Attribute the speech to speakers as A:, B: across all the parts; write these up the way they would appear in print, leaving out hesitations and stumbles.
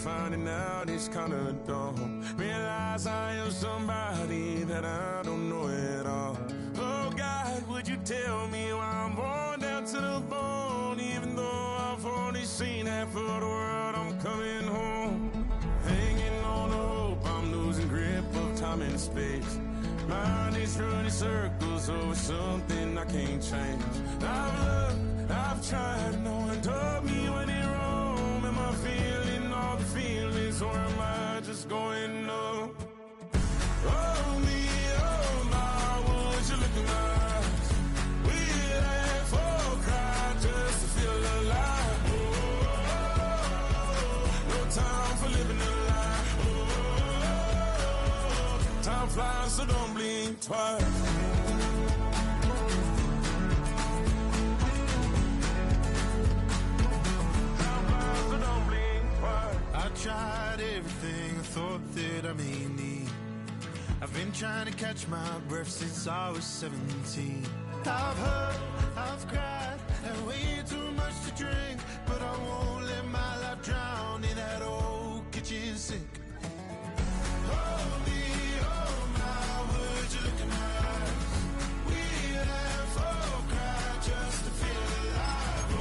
A: finding out it's kinda dumb. Realize I am somebody that I don't know at all. Oh God, would you tell me why I'm born down to the bone? Even though I've only seen half of the world, I'm coming home. Hanging on the hope, I'm losing grip of time and space. Mind is running circles over something I can't change. I've looked, I've tried, no one told me when it wrong. Am I feeling all the feelings, or am I just going numb? Oh me, oh my, would you look in my eyes? We laugh or cry just to feel alive. Oh, no time for living a lie. Oh, time flies, so don't blink twice.
B: I tried everything I thought that I may need. I've been trying to catch my breath since I was 17. I've hurt, I've cried, had way too much to drink, but I won't let my life drown in that old kitchen sink. Oh me, oh my, would you look in my eyes? We laugh or cry just to feel alive. Oh,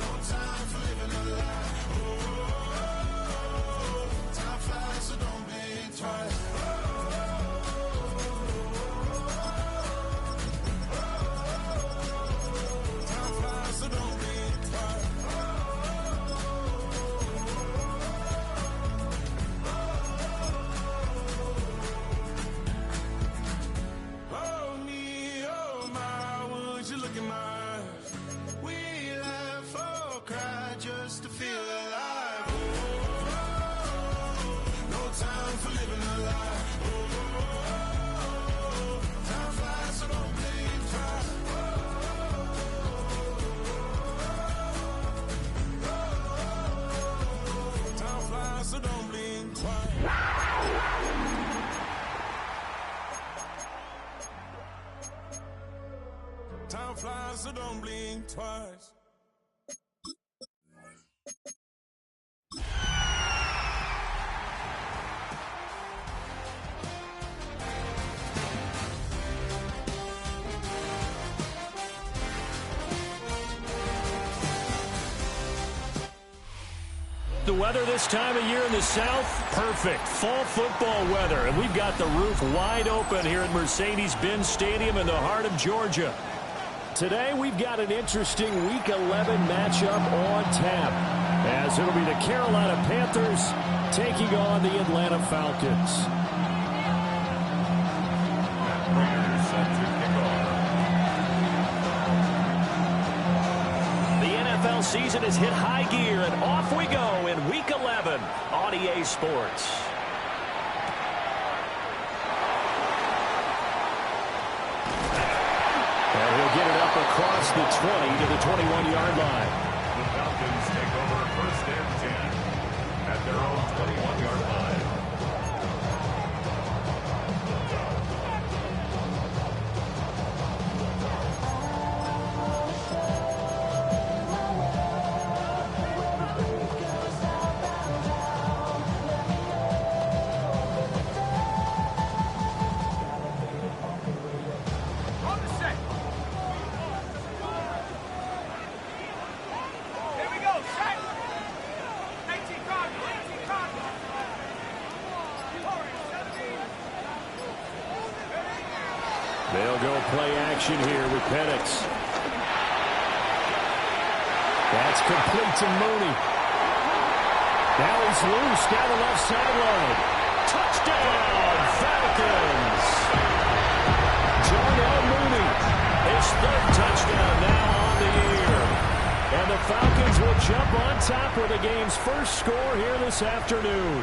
B: no time for living a lie. Oh, time flies, so don't blink twice. Time flies, so don't blink twice. Oh me, oh my, would you look in my eyes? We laugh or cry just to feel alive. Oh, no time for living a lie. Oh, time flies, so don't blink twice. Time flies, so don't blink twice. Time flies, so don't blink twice.
C: The weather this time of year in the South, perfect. Fall football weather, and we've got the roof wide open here at Mercedes-Benz Stadium in the heart of Georgia. Today, we've got an interesting Week 11 matchup on tap, as it'll be the Carolina Panthers taking on the Atlanta Falcons. NFL season has hit high gear, and off we go in Week 11 on EA Sports. And he'll get it up across the 20 to the 21-yard line.
D: The Falcons take over first and 10 at their own 21-yard line.
C: They'll go play action here with Penix. That's complete to Mooney. Now he's loose down the left sideline. Touchdown, Falcons! Darnell Mooney, his third touchdown now on the year. And the Falcons will jump on top with the game's first score here this afternoon.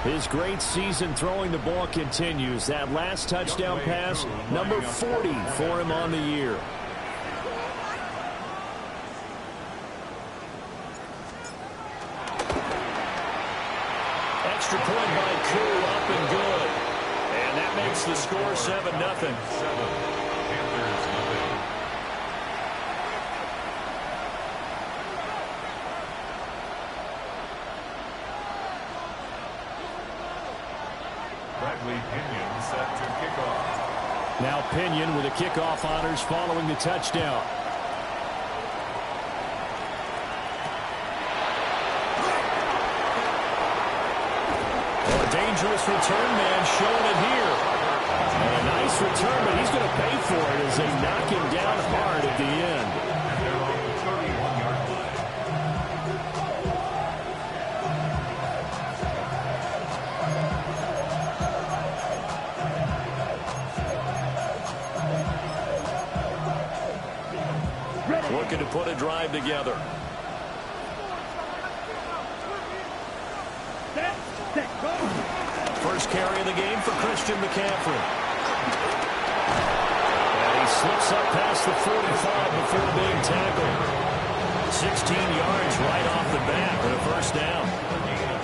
C: His great season throwing the ball continues. That last touchdown pass, number 40 for him on the year. Extra point by Koo, up and good. And that makes the score 7-0.
D: Panthers nothing.
C: Now Pinion with the kickoff honors following the touchdown. Dangerous return man showing it here. And a nice return, but he's going to pay for it as they knock him down hard at the end.
D: They're on the 31-yard line.
C: Looking to put a drive together. First carry of the game for Christian McCaffrey. And he slips up past the 45 before being tackled. 16 yards right off the bat for the first down.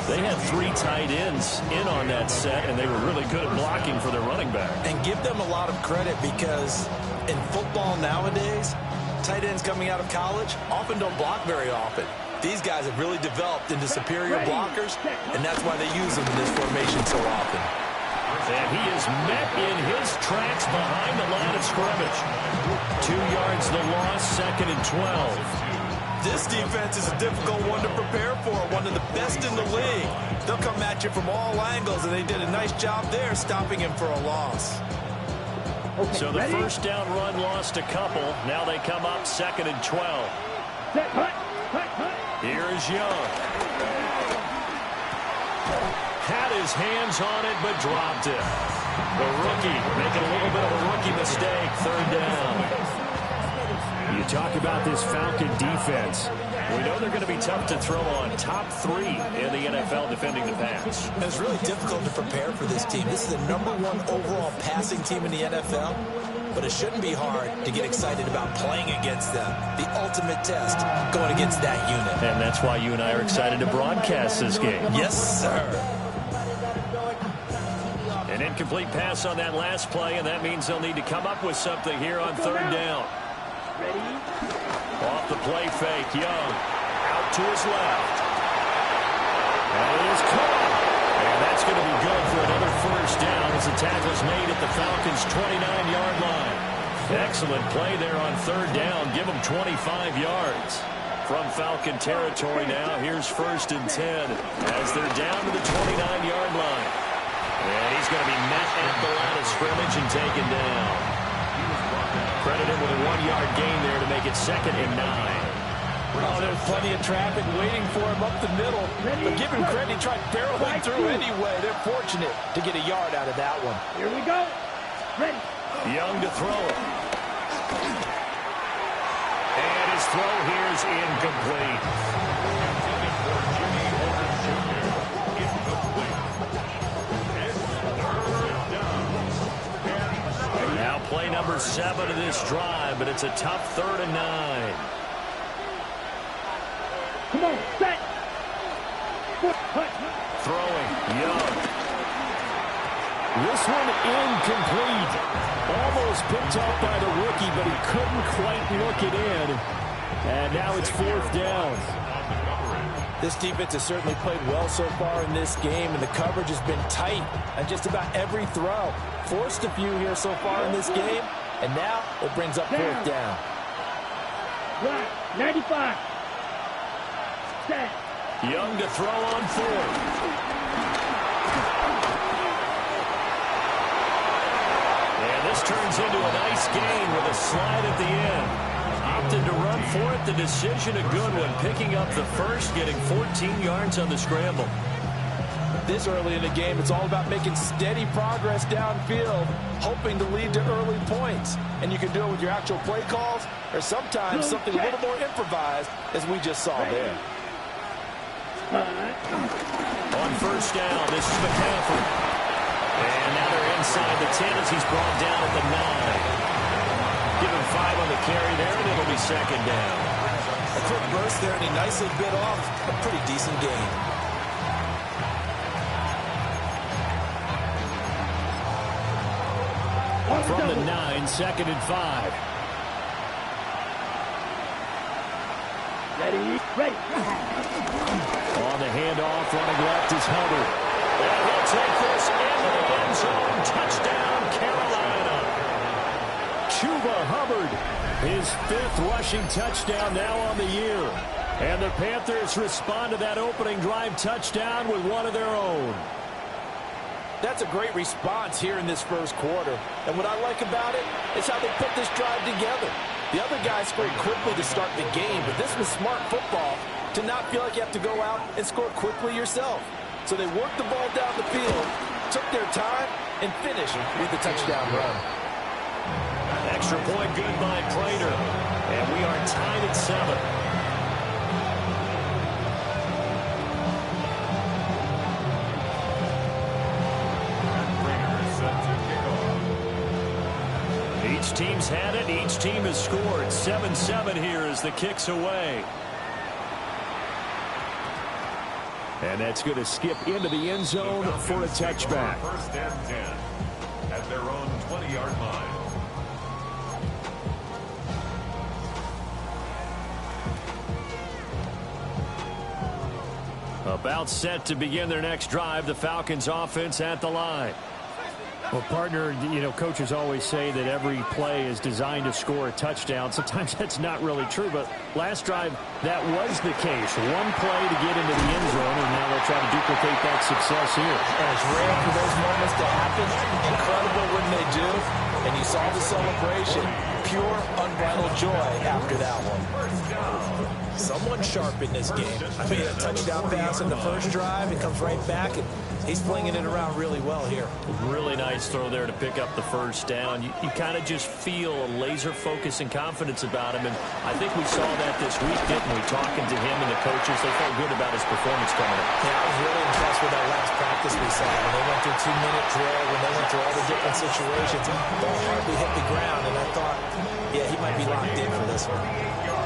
C: They had 3 tight ends in on that set, and they were really good at blocking for their running back.
E: And give them a lot of credit because in football nowadays, tight ends coming out of college often don't block very often. These guys have really developed into superior blockers, and that's why they use them in this formation so often.
C: And he is met in his tracks behind the line of scrimmage. 2 yards the loss, 2nd and 12.
E: This defense is a difficult one to prepare for, one of the best in the league. They'll come at you from all angles, and they did a nice job there stopping him for a loss.
C: So the first down run lost a couple. Now they come up 2nd and 12. Here is Young. Had his hands on it, but dropped it. The rookie making a little bit of a rookie mistake. 3rd down. You talk about this Falcon defense. We know they're going to be tough to throw on. Top 3 in the NFL defending the pass.
E: And it's really difficult to prepare for this team. This is the #1 overall passing team in the NFL. But it shouldn't be hard to get excited about playing against them. The ultimate test going against that unit.
C: And that's why you and I are excited to broadcast this game.
E: Yes, sir.
C: An incomplete pass on that last play, and that means they'll need to come up with something here on 3rd down. Off the play fake, Young out to his left. And it is caught. And that's going to be good for another first down as the tackle is made at the Falcons' 29-yard line. Excellent play there on 3rd down. Give them 25 yards. From Falcon territory now, here's 1st and 10 as they're down to the 29-yard line. And he's going to be met at the line of scrimmage and taken down. Credit him with a 1-yard gain there to make it 2nd and 9.
E: Oh, there's plenty of traffic waiting for him up the middle. But give him credit, he tried barreling through anyway. They're fortunate to get a yard out of that one.
F: Here we go. Ready.
C: Young to throw it. And his throw here is incomplete. Now play number 7 of this drive, but it's a tough 3rd and 9.
F: Come on, set.
C: Throwing, Young. This one incomplete. Almost picked off by the rookie, but he couldn't quite look it in. And now it's 4th down.
E: This defense has certainly played well so far in this game, and the coverage has been tight on just about every throw. Forced a few here so far in this game, and now it brings up 4th down.
F: Right, 95. Set.
C: Young to throw on 4th. And this turns into a nice gain with a slide at the end. Opted to run for it. The decision a good one. Picking up the first, getting 14 yards on the scramble.
E: This early in the game, it's all about making steady progress downfield, hoping to lead to early points. And you can do it with your actual play calls, or sometimes something a little more improvised, as we just saw there.
C: On 1st down, this is McCaffrey. And now they're inside the 10 as he's brought down at the 9. Give him 5 on the carry there, and it'll be 2nd down.
E: A quick burst there, and he nicely bit off a pretty decent gain.
C: From the 9, 2nd and 5.
F: Ready, ready.
C: On the handoff, running left is Hubbard. And he'll take this into the end zone. Touchdown, Carolina. Chuba Hubbard, his 5th rushing touchdown now on the year. And the Panthers respond to that opening drive touchdown with one of their own.
E: That's a great response here in this first quarter. And what I like about it is how they put this drive together. The other guys scored quickly to start the game, but this was smart football to not feel like you have to go out and score quickly yourself. So they worked the ball down the field, took their time, and finished with the touchdown run.
C: Extra point good by Prater. And we are tied at 7. Each team's had it. Each team has scored. 7-7 here as the kick's away. And that's going to skip into the end zone for a touchback.
D: First and 10 at their own 20-yard line.
C: About set to begin their next drive. The Falcons offense at the line.
G: Well, partner, you know, coaches always say that every play is designed to score a touchdown. Sometimes that's not really true, but last drive, that was the case. One play to get into the end zone, and now they'll try to duplicate that success here.
E: And it's rare for those moments to happen. Incredible when they do. And you saw the celebration. Pure, unbridled joy after that one. Someone sharp in this game. I mean, a touchdown pass in the first drive. It comes right back, and he's flinging it around really well here.
C: Really nice throw there to pick up the first down. You kind of just feel a laser focus and confidence about him, and I think we saw that this week, didn't we? Talking to him and the coaches, they felt good about his performance coming up.
E: Yeah, I was really impressed with that last practice we saw. When they went through 2-minute drill, when they went through all the different situations, ball hardly hit the ground, and I thought, yeah, he might be locked in for this one.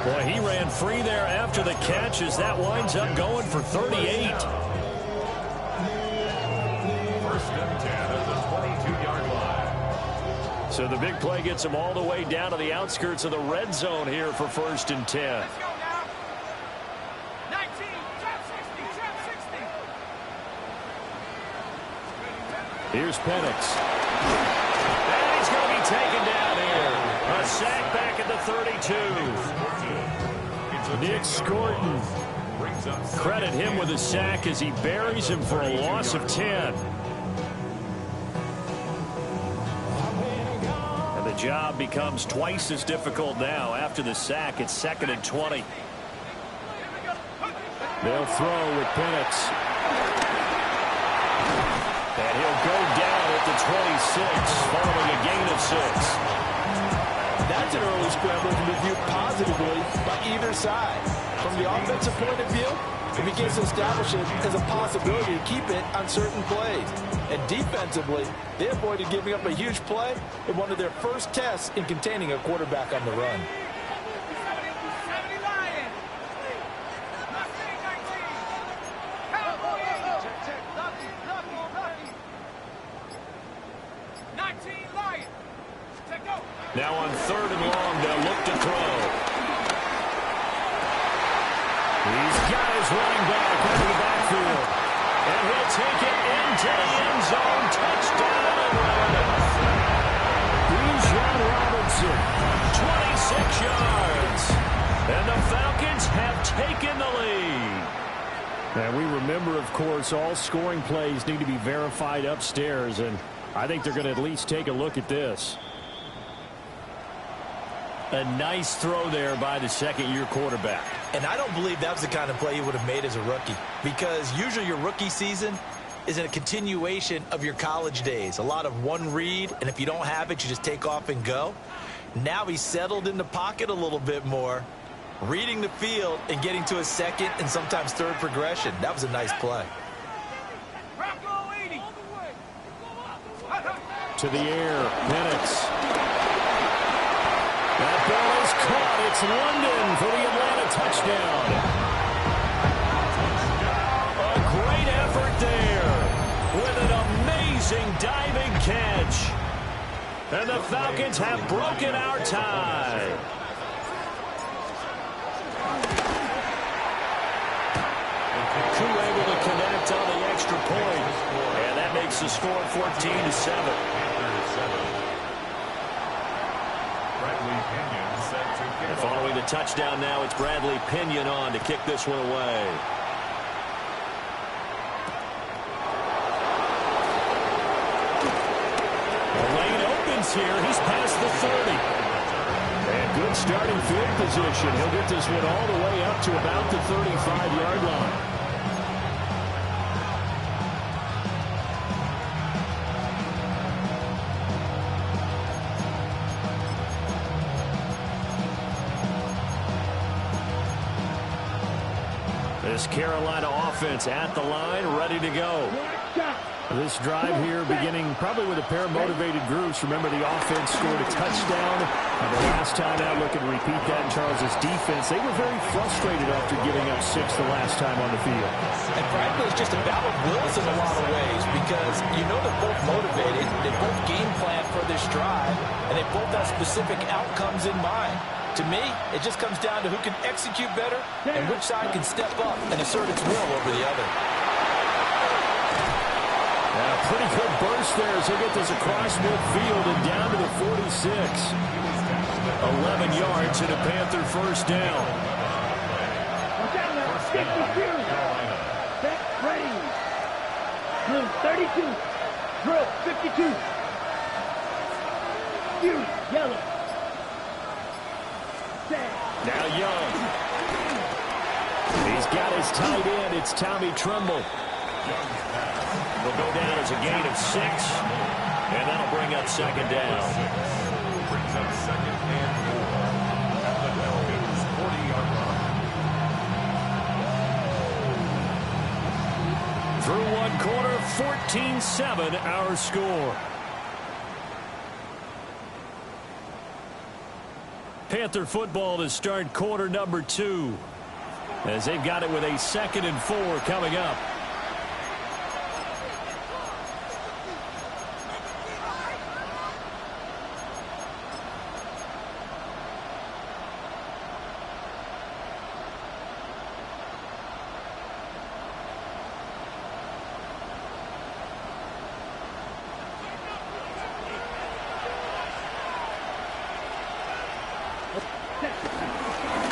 C: Boy, he ran free there after the catch as that winds up going for 38.
D: First and 10 at the 22-yard line.
C: So the big play gets him all the way down to the outskirts of the red zone here for first and 10.
F: Let's go now. 19, trap 60, trap 60.
C: Here's Penix. And he's going to be taken down here. A sack back at the 32. Nick Scorton. Credit him with a sack as he buries him for a loss of 10. And the job becomes twice as difficult now. After the sack, it's 2nd and 20. They'll throw with Penix. And he'll go down at the 26, following a gain of 6.
E: That's an early scramble to be viewed positively by either side. From the offensive point of view, it begins to establish it as a possibility to keep it on certain plays. And defensively, they avoided giving up a huge play in one of their first tests in containing a quarterback on the run.
F: 70 Lions. 19 Lions. Take over.
C: Now on 3rd and long, they'll look to throw. He's got his running back into the backfield. And he'll take it into the end zone. Touchdown. Bijan Robinson, 26 yards. And the Falcons have taken the lead.
G: And we remember, of course, all scoring plays need to be verified upstairs, and I think they're going to at least take a look at this.
C: A nice throw there by the second-year quarterback.
E: And I don't believe that was the kind of play he would have made as a rookie, because usually your rookie season is a continuation of your college days. A lot of one read, and if you don't have it, you just take off and go. Now he's settled in the pocket a little bit more, reading the field and getting to a second and sometimes third progression. That was a nice play.
C: To the air, Penix. That ball is caught. It's London for the Atlanta touchdown. A great effort there with an amazing diving catch. And the Falcons have broken our tie. Crew able to connect on the extra point. And that makes the score 14-7. And following the touchdown now, it's Bradley Pinion on to kick this one away. The lane opens here. He's past the 30. And good starting field position. He'll get this one all the way up to about the 35-yard line. This Carolina offense at the line, ready to go. This drive here beginning probably with a pair of motivated groups. Remember, the offense scored a touchdown. And the last time out, looking to repeat that in Charles' defense. They were very frustrated after giving up 6 the last time on the field.
E: And frankly, it's just a battle of wills in a lot of ways because you know they're both motivated. They both game plan for this drive, and they both have specific outcomes in mind. To me, it just comes down to who can execute better and which side can step up and assert its will over the other.
C: Pretty good burst there as they get this across midfield and down to the 46. 11 yards and a Panther first down.
F: Watch out now. 52. Set, ready. Blue, 32. Drill, 52. Fury, yellow. Set.
C: Now Young. He's got his tight end. It's Tommy Tremble. Will go down as a gain of 6, and that'll bring up second down.
D: Brings up second and 4 at the Falcons' 40-yard line.
C: Through one quarter, 14-7 our score. Panther football to start quarter number 2, as they've got it with a 2nd and 4 coming up.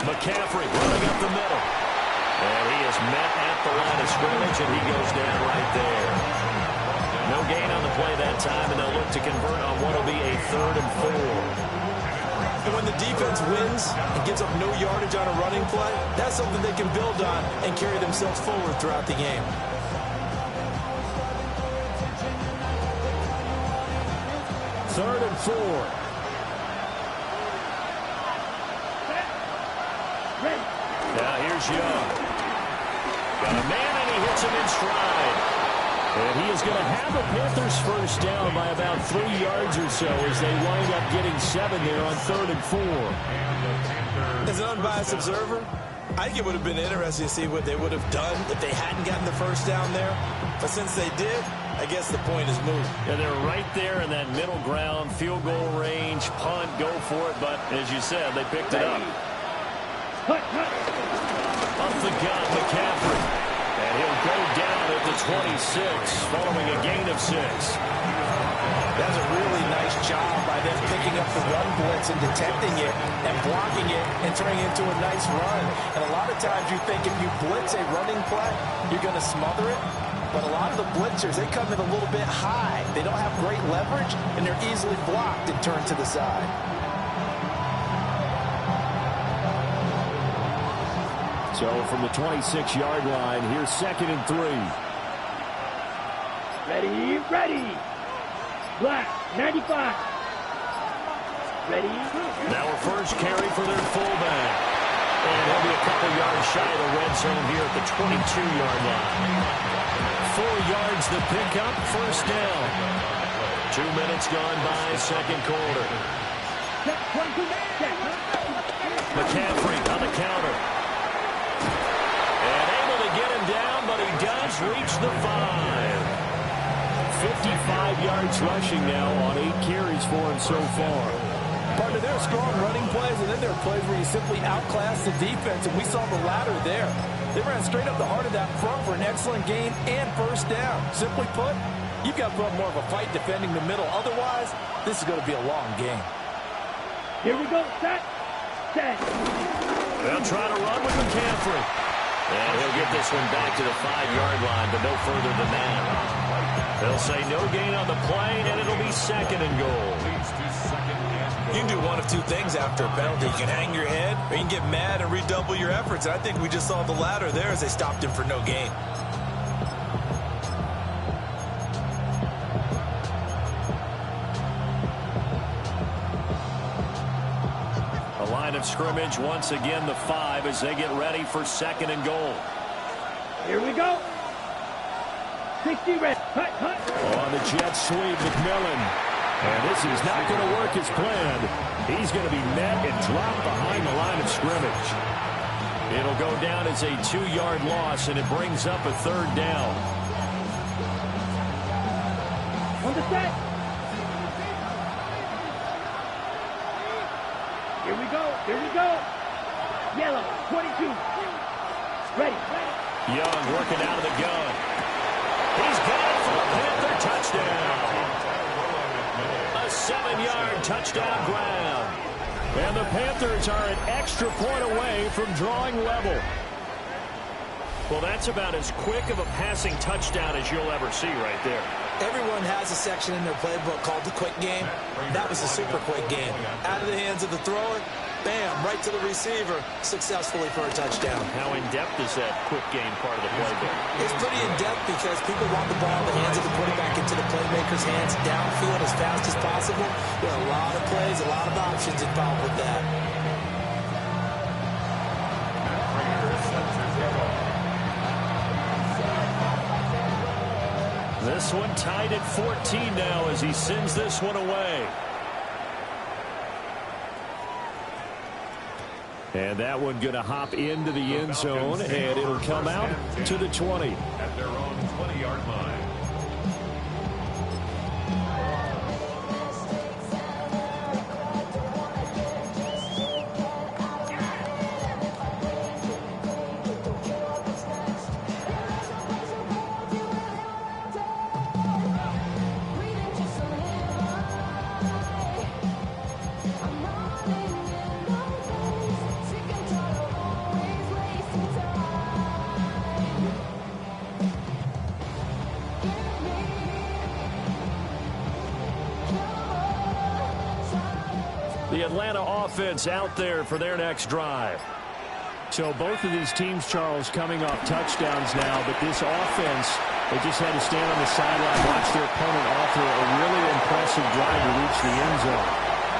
C: McCaffrey running up the middle. And he is met at the line of scrimmage, and he goes down right there. No gain on the play that time, and they'll look to convert on what will be a 3rd and 4.
E: And when the defense wins and gives up no yardage on a running play, that's something they can build on and carry themselves forward throughout the game.
C: Third and 4. Now here's Young. Got a man, and he hits him in stride. And he is going to have the Panthers first down by about 3 yards or so as they wind up getting 7 there on 3rd and 4.
E: As an unbiased observer, I think it would have been interesting to see what they would have done if they hadn't gotten the first down there. But since they did, I guess the point is moot.
C: Yeah, they're right there in that middle ground, field goal range, punt, go for it. But as you said, they picked it up. Up the gut, McCaffrey. And he'll go down at the 26, following a gain of 6.
E: That was a really nice job by them picking up the run blitz and detecting it and blocking it and turning it into a nice run. And a lot of times you think if you blitz a running play, you're going to smother it. But a lot of the blitzers, they come in a little bit high. They don't have great leverage, and they're easily blocked and turned to the side.
C: So from the 26-yard line, here's 2nd and 3.
F: Ready, ready. Black, 95. Ready.
C: Now a first carry for their fullback. And he'll be a couple yards shy of the red zone here at the 22-yard line. 4 yards the pickup, first down. 2 minutes gone by, second quarter. McCaffrey on the counter. And able to get him down, but he does reach the 5. 55 yards rushing now on 8 carries for him so far.
E: Partner, there are strong running plays, and then there are plays where you simply outclass the defense, and we saw the latter there. They ran straight up the heart of that front for an excellent gain and first down. Simply put, you've got to put up more of a fight defending the middle. Otherwise, this is going to be a long game.
F: Here we go. Set.
C: They'll try to run with McCaffrey. And he'll get this one back to the 5-yard line, but no further than that. They'll say no gain on the play, and it'll be 2nd and goal.
E: You can do one of two things after a penalty. You can hang your head, or you can get mad and redouble your efforts. And I think we just saw the latter there as they stopped him for no gain.
C: The line of scrimmage, once again, the 5 as they get ready for 2nd and goal.
F: Here we go. 60 red. Hut.
G: On the jet sweep, McMillan. And this is not going to work as planned. He's going to be met and dropped behind the line of scrimmage. It'll go down as a 2-yard loss, and it brings up a 3rd down.
F: On the set. Here we go. Yellow, 22. Ready.
C: Young working out of the gun. He's got it for a Panther touchdown. A 7-yard touchdown grab. And the Panthers are an extra point away from drawing level. Well, that's about as quick of a passing touchdown as you'll ever see right there.
E: Everyone has a section in their playbook called the quick game. That was the super quick game. Out of the hands of the thrower, bam, right to the receiver, successfully for a touchdown.
C: How in-depth is that quick game part of the playbook?
E: It's pretty in-depth because people want the ball in the hands of the quarterback into the playmaker's hands downfield as fast as possible. There are a lot of plays, a lot of options involved with that.
C: This one tied at 14 now as he sends this one away. And that one going to hop into the end zone, and it'll come out to the 20.
D: At their own 20-yard line.
C: The Atlanta offense out there for their next drive.
G: So both of these teams, Charles, coming off touchdowns now, but this offense, they just had to stand on the sideline, watch their opponent offer a really impressive drive to reach the end zone.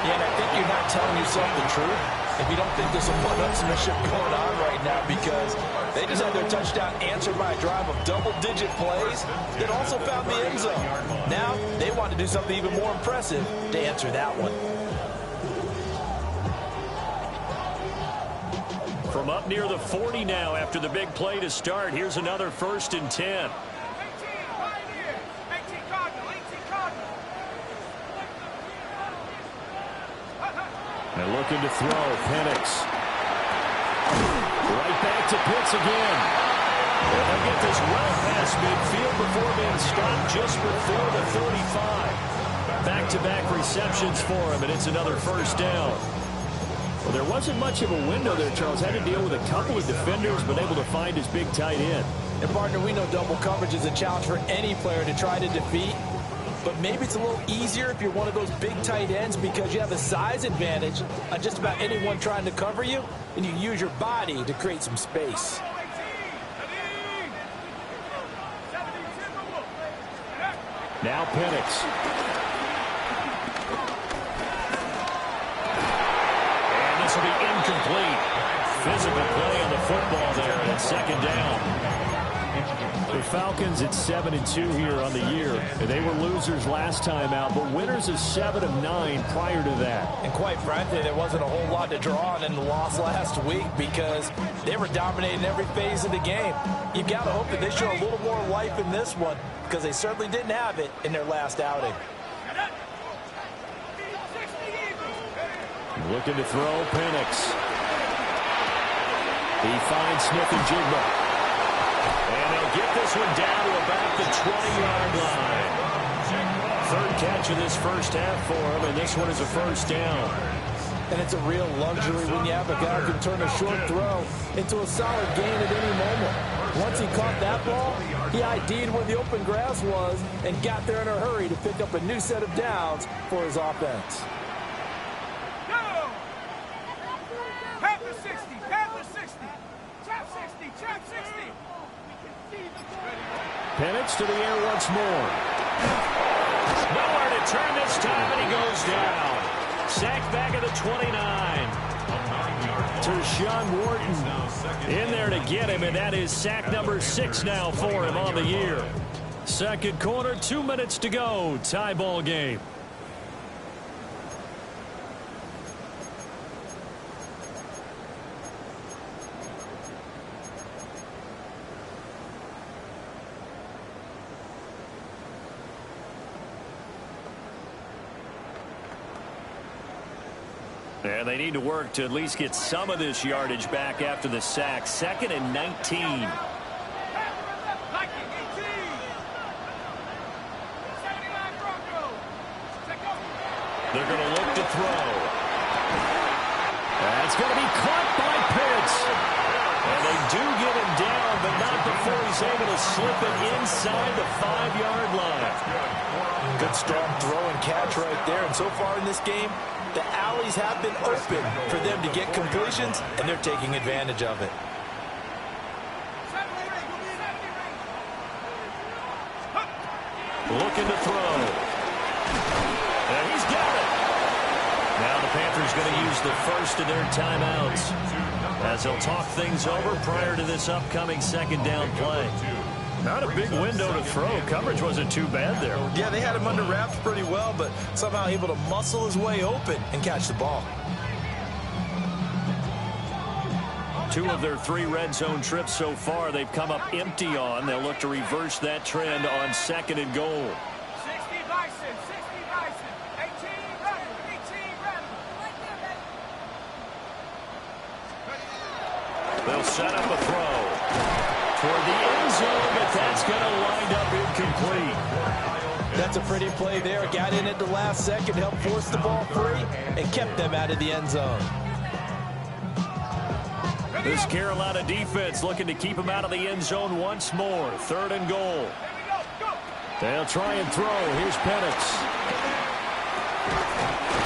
E: Yeah, and I think you're not telling yourself the truth if you don't think there's some one-upsmanship going on right now, because they just had their touchdown answered by a drive of double-digit plays that also found the end zone. Now they want to do something even more impressive to answer that one.
C: From up near the 40 now after the big play to start, here's another 1st and 10.
F: 18 right here. 18 Cardinal.
G: And looking to throw, Penix. Right back to Pitts again.
C: And they'll get this well past midfield before being stopped just before the 35. Back-to-back receptions for him, and it's another 1st down. Well, there wasn't much of a window there, Charles. Had to deal with a couple of defenders, but able to find his big tight end.
E: And, partner, we know double coverage is a challenge for any player to try to defeat. But maybe it's a little easier if you're one of those big tight ends because you have a size advantage on just about anyone trying to cover you, and you use your body to create some space.
G: Now Penix.
C: This will be incomplete. Physical play on the football there, and it's 2nd down.
G: The Falcons at 7-2 here on the year. They were losers last time out, but winners of 7 of 9 prior to that.
E: And quite frankly, there wasn't a whole lot to draw on in the loss last week because they were dominating every phase of the game. You've got to hope that they show a little more life in this one because they certainly didn't have it in their last outing.
G: Looking to throw, Penix. He finds Smith-Njigba.
C: And they'll get this one down to about the 20-yard line. 3rd catch of this 1st half for him, and this one is a 1st down.
E: And it's a real luxury when you have a guy who can turn a short throw into a solid gain at any moment. Once he caught that ball, he ID'd where the open grass was and got there in a hurry to pick up a new set of downs for his offense.
F: Go! Panthers 60, Panthers 60, trap 60, trap 60.
C: Penix to the air once more. Nowhere to turn this time, and he goes down. Sacked back at the 29. Tershawn Wharton in there to get him, and that is sack number 6 now for him on the year. Second quarter, 2 minutes to go. Tie ball game. And they need to work to at least get some of this yardage back after the sack. 2nd and 19. They're going to look to throw. That's going to be caught by Pitts. And they do get him down, but not before he's able to slip it inside the 5-yard line.
E: Good strong throw and catch right there. And so far in this game, the alleys have been open for them to get completions, and they're taking advantage of it.
C: Looking to throw. And he's got it. Now the Panthers going to use the first of their timeouts as they'll talk things over prior to this upcoming second down play. Not a big window to throw. Coverage wasn't too bad there.
E: Yeah, they had him under wraps pretty well, but somehow able to muscle his way open and catch the ball.
C: 2 of their 3 red zone trips so far, they've come up empty on. They'll look to reverse that trend on 2nd and goal.
F: 60 Bison, 60 Bison, 18 running, 18 running.
C: They'll set up a throw toward the end zone, but that's going to wind up incomplete.
E: That's a pretty play there. Got in at the last second, helped force the ball free, and kept them out of the end zone.
C: This Carolina defense looking to keep him out of the end zone once more. 3rd and goal. They'll try and throw. Here's Penix.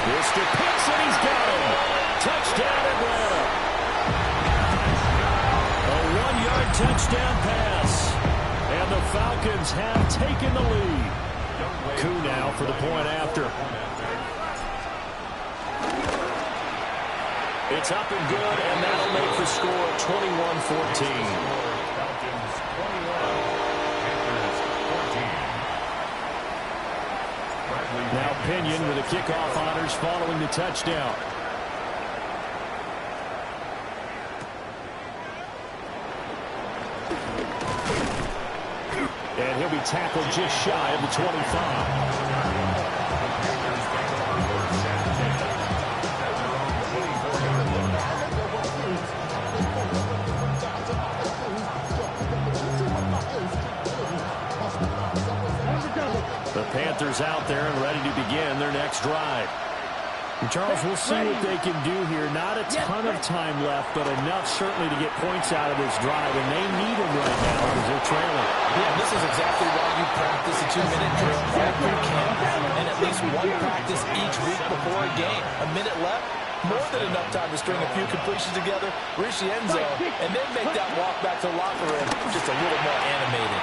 C: Mr. Pitts, and he's got him. Touchdown, Atlanta. A 1-yard touchdown pass. And the Falcons have taken the lead. Coup now for the point after. It's up and good, and that'll make the score 21-14. Now Pinion with the kickoff honors following the touchdown. And he'll be tackled just shy of the 25. The Panthers out there and ready to begin their next drive. And Charles, we'll see what they can do here. Not a ton of time left, but enough certainly to get points out of this drive, and they need them right now because they're trailing.
E: Yeah, this is exactly why you practice a 2-minute drill every camp and at least one practice each week before a game. A minute left, more than enough time to string a few completions together, reach the end zone, and then make that walk back to the locker room just a little more animated.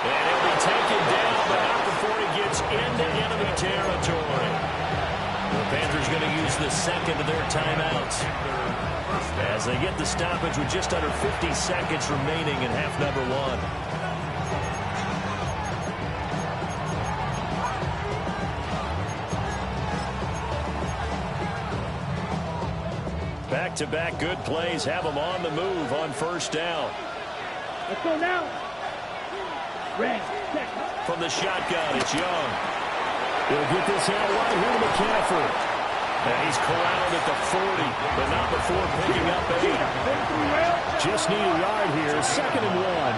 C: And he'll be taken down, but not before he gets into enemy territory. The Panthers going to use the second of their timeouts as they get the stoppage with just under 50 seconds remaining in half number 1. Back-to-back good plays have them on the move on first down.
F: Let's go now.
C: From the shotgun, it's Young. He'll get this out right here to McCaffrey. And he's corralled at the 40, but not before picking up 8. Just need a yard here, 2nd and 1.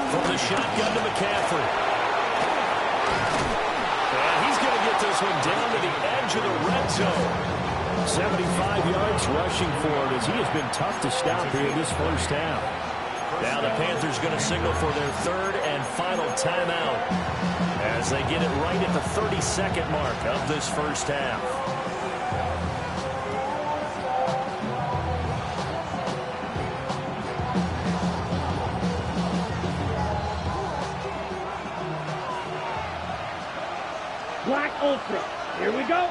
C: From the shotgun to McCaffrey. And he's going to get to this one down to the edge of the red zone. 75 yards rushing for him as he has been tough to stop here this first half. Now the Panthers going to signal for their third and final timeout as they get it right at the 32nd mark of this first half.
F: Black Ultra. Here we go.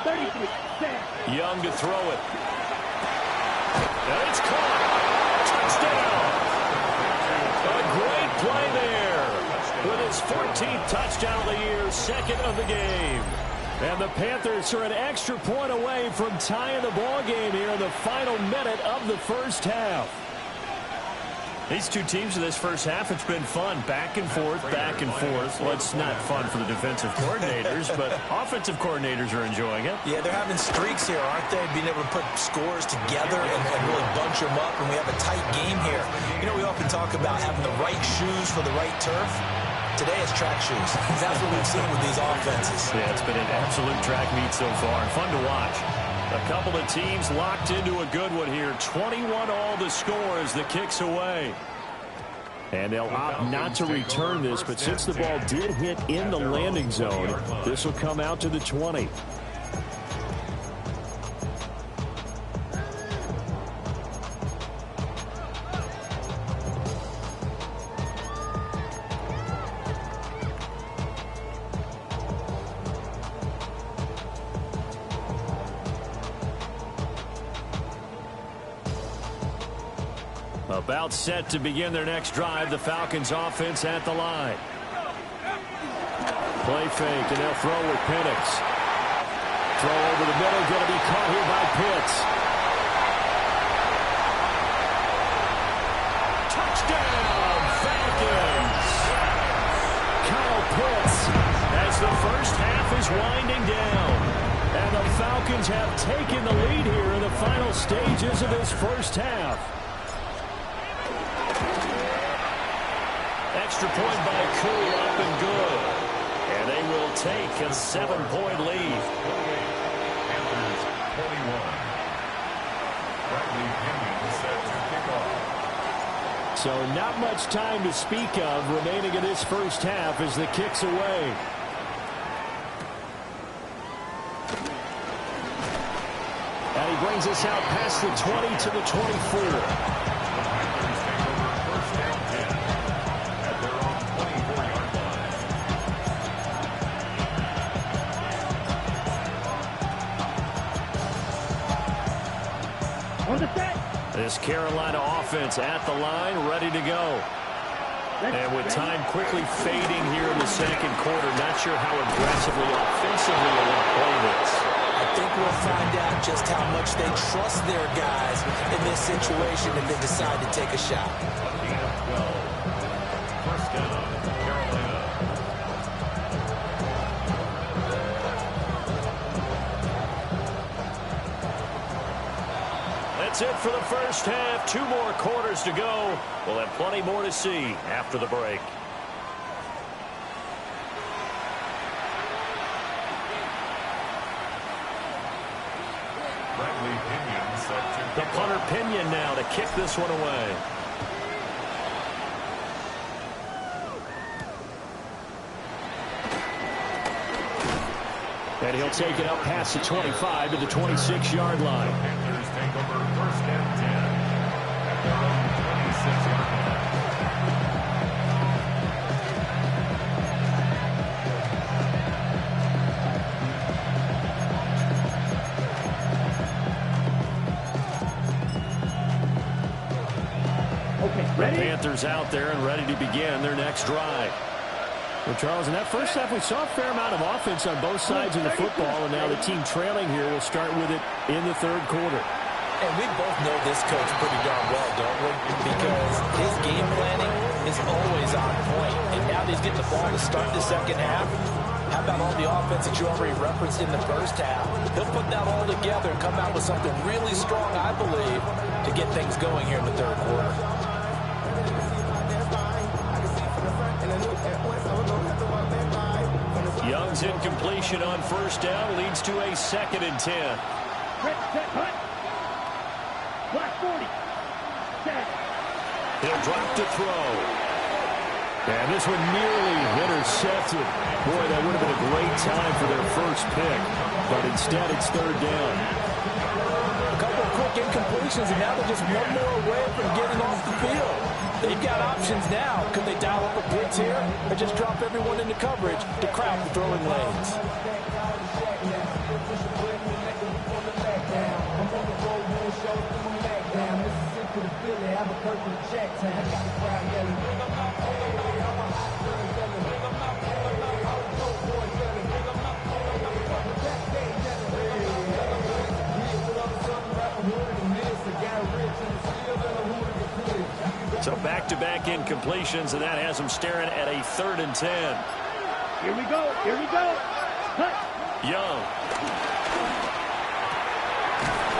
F: 33.
C: Young to throw it. And it's caught. Touchdown. A great play there. With his 14th touchdown of the year, second of the game. And the Panthers are an extra point away from tying the ball game here in the final minute of the first half. These two teams in this first half, it's been fun. Back and forth, back and forth. Well, it's not fun for the defensive coordinators, but offensive coordinators are enjoying it.
E: Yeah, they're having streaks here, aren't they? Being able to put scores together and really bunch them up, and we have a tight game here. You know, we often talk about having the right shoes for the right turf. Today it's track shoes. That's what we've seen with these offenses.
C: Yeah, it's been an absolute track meet so far, and fun to watch. A couple of teams locked into a good one here. 21 all the score as the kick's away. And they'll opt not to return this, but since the ball did hit in the landing zone, this will come out to the 20. About set to begin their next drive. The Falcons offense at the line. Play fake, and they'll throw with Penix. Throw over the middle, going to be caught here by Pitts. Touchdown, Falcons! Kyle Pitts as the first half is winding down. And the Falcons have taken the lead here in the final stages of this first half. Extra point by Koo, up and good. And they will take a 7-point lead.
D: Panthers 21. Bradley Pinion set to kick off.
C: So not much time to speak of remaining in this first half as the kick's away. And he brings us out past the 20 to the 24. This Carolina offense at the line, ready to go. And with time quickly fading here in the second quarter, not sure how aggressively, offensively they want to play this.
E: I think we'll find out just how much they trust their guys in this situation if they decide to take a shot.
D: First down, Carolina.
C: That's it for the first half. 2 more quarters to go. We'll have plenty more to see after the break.
D: Bradley Pinion set to
C: The
D: kick
C: punter
D: off.
C: Pinion now to kick this one away. And he'll take it up past the 25 to the 26-yard line.
D: Panthers take over first and 10 at their own 26-yard line.
C: The Panthers out there and ready to begin their next drive. Well, Charles, in that first half, we saw a fair amount of offense on both sides of the football, and now the team trailing here will start with it in the third quarter.
E: And we both know this coach pretty darn well, don't we? Because his game planning is always on point. And now that he's getting the ball to start the second half, how about all the offense that you already referenced in the first half? He'll put that all together and come out with something really strong, I believe, to get things going here in the third quarter.
C: Young Falcons incompletion on first down leads to a 2nd and 10. He'll drop to throw. And this one nearly intercepted. Boy, that would have been a great time for their first pick. But instead, it's 3rd down.
E: A couple of quick incompletions, and now they're just one more away from getting off the field. They've got options now. Could they dial up a blitz here or just drop everyone into coverage to crowd the throwing lanes?
C: So back-to-back incompletions, and that has them staring at a 3rd and 10.
F: Here we go. Here we go. Cut.
C: Young.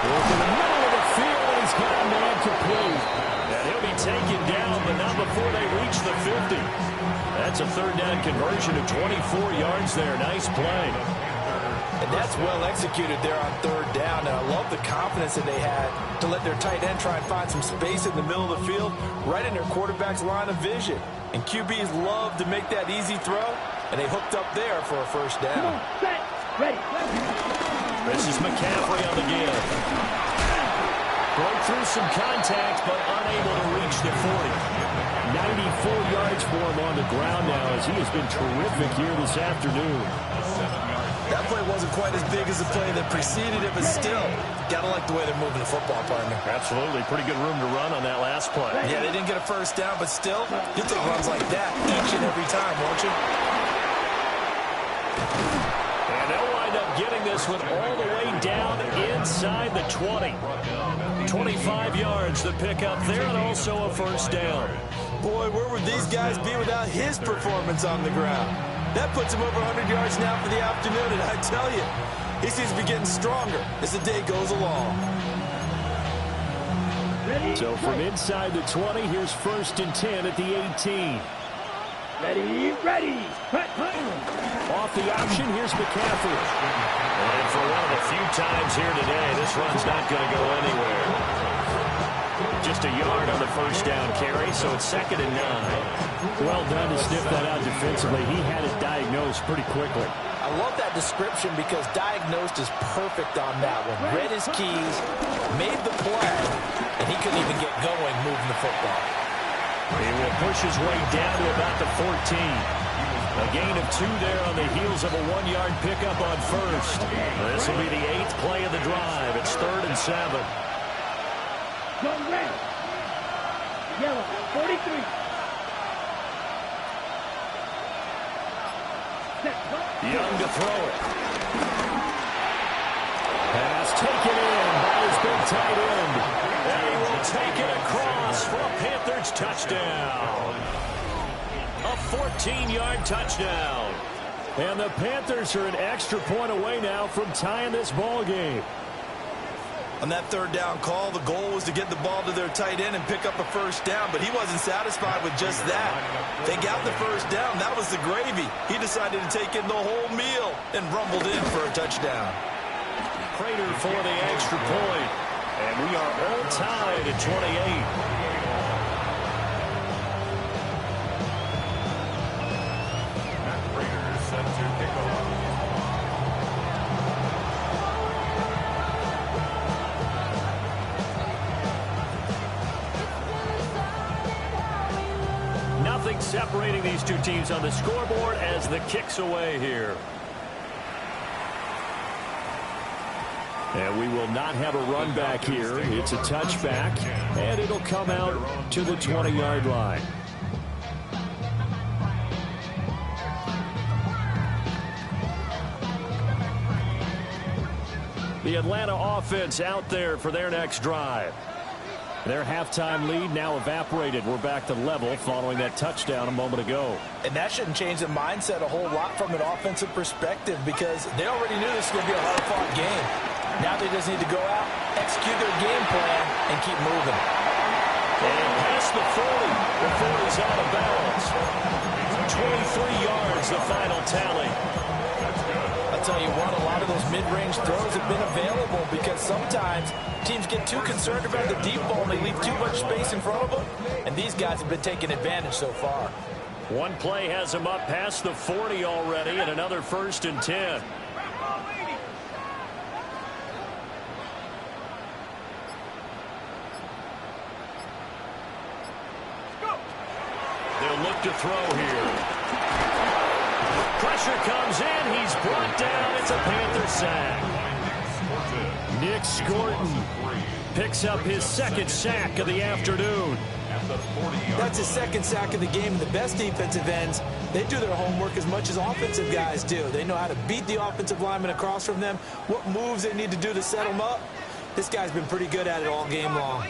C: Look in the middle of the field, and he's got a man complete. And he'll be taken down, but not before they reach the 50. That's a 3rd down conversion of 24 yards there. Nice play.
E: And that's well executed there on 3rd down. And I love the confidence that they had to let their tight end try and find some space in the middle of the field, right in their quarterback's line of vision. And QBs love to make that easy throw, and they hooked up there for a 1st down.
F: Come on, set, ready.
C: This is McCaffrey on the give. Broke through some contact, but unable to reach the 40.
G: 94 yards for him on the ground now, as he has been terrific here this afternoon.
E: That play wasn't quite as big as the play that preceded it, but still, gotta like the way they're moving the football, partner.
C: Absolutely. Pretty good room to run on that last play.
E: Yeah, they didn't get a 1st down, but still, you'll take runs like that each and every time, won't you?
C: And they'll wind up getting this one all the way down inside the 20. 25 yards the pickup there, and also a 1st down.
E: Boy, where would these guys be without his performance on the ground? That puts him over 100 yards now for the afternoon, and I tell you, he seems to be getting stronger as the day goes along.
G: So from inside the 20, here's 1st and 10 at the 18.
F: Ready, ready. Cut, cut.
G: Off the option, here's McCaffrey.
C: And for one of the few times here today, this run's not going to go anywhere. Just a yard on the 1st down carry, so it's 2nd and 9.
G: Well done to sniff that out defensively. He had it diagnosed pretty quickly.
E: I love that description because diagnosed is perfect on that one. Read his keys, made the play, and he couldn't even get going moving the football.
C: He will push his way down to about the 14. A gain of 2 there on the heels of a 1-yard pickup on 1st. This will be the 8th play of the drive. It's 3rd and 7.
F: Go red. Yellow, 43.
C: Young to throw it.
G: Pass taken in by his big tight end.
C: And he will take it across for a Panthers touchdown. A 14-yard touchdown.
G: And the Panthers are an extra point away now from tying this ball game.
E: On that 3rd down call, the goal was to get the ball to their tight end and pick up a 1st down, but he wasn't satisfied with just that. They got the 1st down. That was the gravy. He decided to take in the whole meal and rumbled in for a touchdown.
C: Prater for the extra point. And we are all tied at 28. Nothing separating these two teams on the scoreboard as the kick's away here.
G: And we will not have a run back here. It's a touchback, and it'll come out to the 20-yard line. The Atlanta offense out there for their next drive. Their halftime lead now evaporated. We're back to level following that touchdown a moment ago.
E: And that shouldn't change the mindset a whole lot from an offensive perspective because they already knew this was going to be a hard-fought game. Now they just need to go out, execute their game plan, and keep moving.
C: And past the 40. The 40's out of bounds. 23 yards, the final tally.
E: tell you what, a lot of those mid-range throws have been available because sometimes teams get too concerned about the deep ball and they leave too much space in front of them, and these guys have been taking advantage so far.
C: One play has him up past the 40 already, and another 1st and 10. They'll look to throw here. Pressure comes in. He's brought down. It's a Panther sack. Nick Scorton picks up his 2nd sack of the afternoon.
E: That's his 2nd sack of the game. And the best defensive ends, they do their homework as much as offensive guys do. They know how to beat the offensive lineman across from them, what moves they need to do to set them up. This guy's been pretty good at it all game long.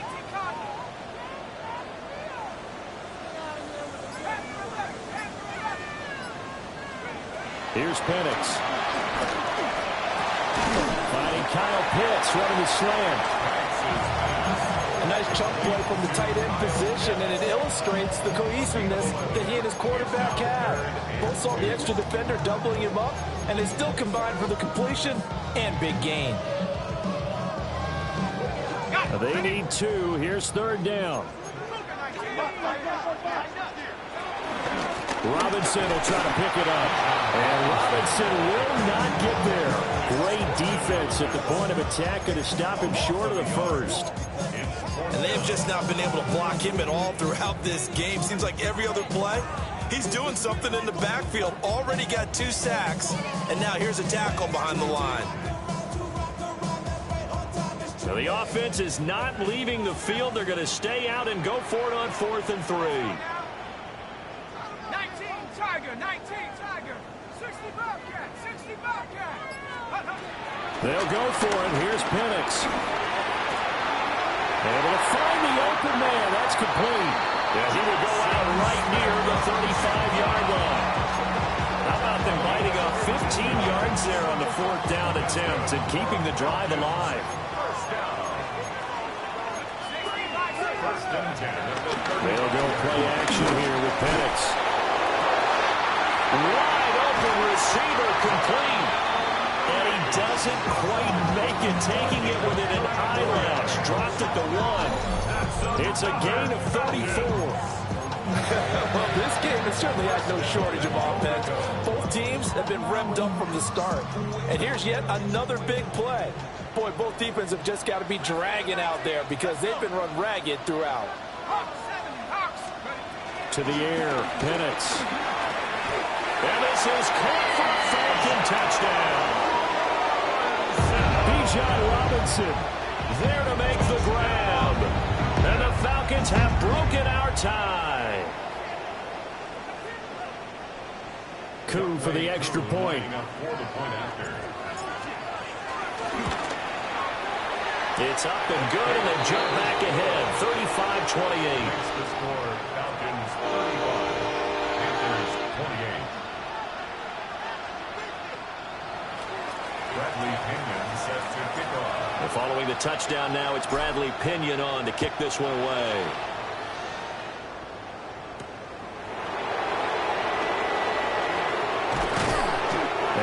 C: Here's Penix. Finding Kyle Pitts running the slant.
H: A nice chunk play from the tight end position, and it illustrates the cohesiveness that he and his quarterback have. Both saw the extra defender doubling him up, and they still combined for the completion and big gain.
C: They need 2. Here's 3rd down. Robinson will try to pick it up. And Robinson will not get there. Great defense at the point of attack. Going to stop him short of the 1st.
E: And they've just not been able to block him at all throughout this game. Seems like every other play, he's doing something in the backfield. Already got 2 sacks. And now here's a tackle behind the line.
C: So the offense is not leaving the field. They're going to stay out and go for it on 4th and 3.
F: 19 Tiger, 60 Bobcat, 60 Bobcat.
C: They'll go for it. Here's Penix. Able to find the open man. That's complete. Yeah, he will go out right near the 35-yard line. How about them biting up 15 yards there on the 4th down attempt and keeping the drive alive? They'll go play action here with Penix. Wide open receiver complete. And he doesn't quite make it, taking it within an eyelash. Dropped at the 1. It's a gain of 34.
H: Well, this game has certainly had no shortage of offense. Both teams have been revved up from the start. And here's yet another big play. Boy, both defenses have just got to be dragging out there because they've been run ragged throughout.
C: To the air, Penix. And this is caught for a Falcon touchdown. Bijan Robinson there to make the grab. And the Falcons have broken our tie. Coup for the extra point. It's up and good, and they jump back ahead, 35-28.
D: The score, Falcons 31, Panthers 28. Bradley Pinion set to kick off.
C: And following the touchdown now, it's Bradley Pinion on to kick this one away.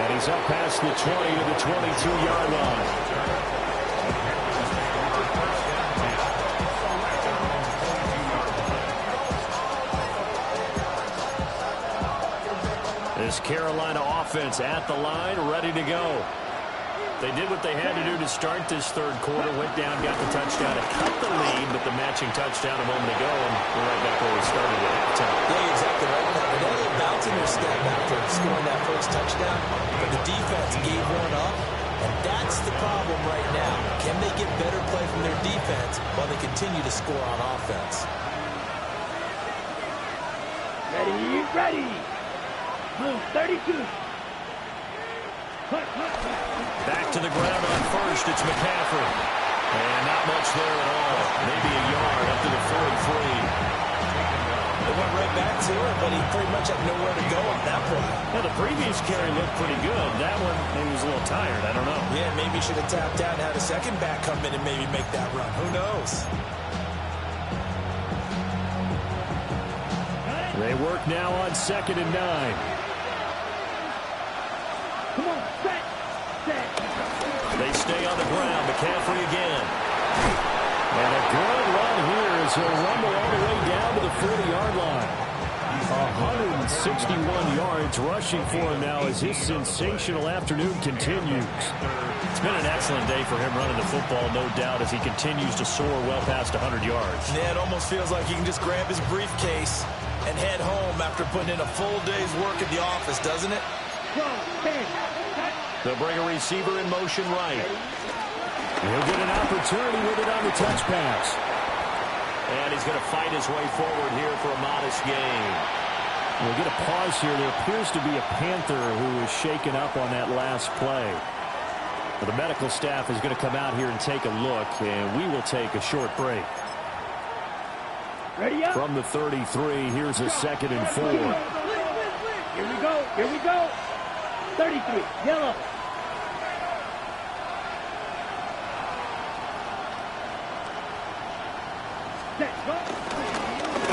C: And he's up past the 20 to the 22-yard line. This Carolina offense at the line, ready to go. They did what they had to do to start this 3rd quarter, went down, got the touchdown to cut the lead, but the matching touchdown a moment ago, and we're right back where we started at halftime.
E: Yeah, exactly right. They had a little bounce in their step after scoring that 1st touchdown, but the defense gave one up, and that's the problem right now. Can they get better play from their defense while they continue to score on offense?
F: Ready. Move, 32.
C: Back to the ground on 1st, it's McCaffrey. And not much there at all. Maybe a yard up to the 43.
E: They went right back to it, but he pretty much had nowhere to go on that play.
C: Well, the previous carry looked pretty good. That one, maybe he was a little tired. I don't know.
E: Yeah, maybe he should have tapped out and had a second back come in and maybe make that run. Who knows?
C: They work now on 2nd and 9.
F: Come on, set.
C: They stay on the ground. McCaffrey again. And a good run here as he'll rumble all the way down to the 40-yard line. 161 yards rushing for him now as his sensational afternoon continues. It's been an excellent day for him running the football, no doubt, as he continues to soar well past 100 yards.
E: Yeah, it almost feels like he can just grab his briefcase and head home after putting in a full day's work at the office, doesn't it?
C: They'll bring a receiver in motion right. He'll get an opportunity with it on the touch pass. And he's going to fight his way forward here for a modest gain. We'll get a pause here. There appears to be a Panther who is shaken up on that last play. But the medical staff is going to come out here and take a look, and we will take a short break.
F: Ready up.
C: From the 33, here's a 2nd and 4.
F: Here we go. Here we go. 33. Yellow.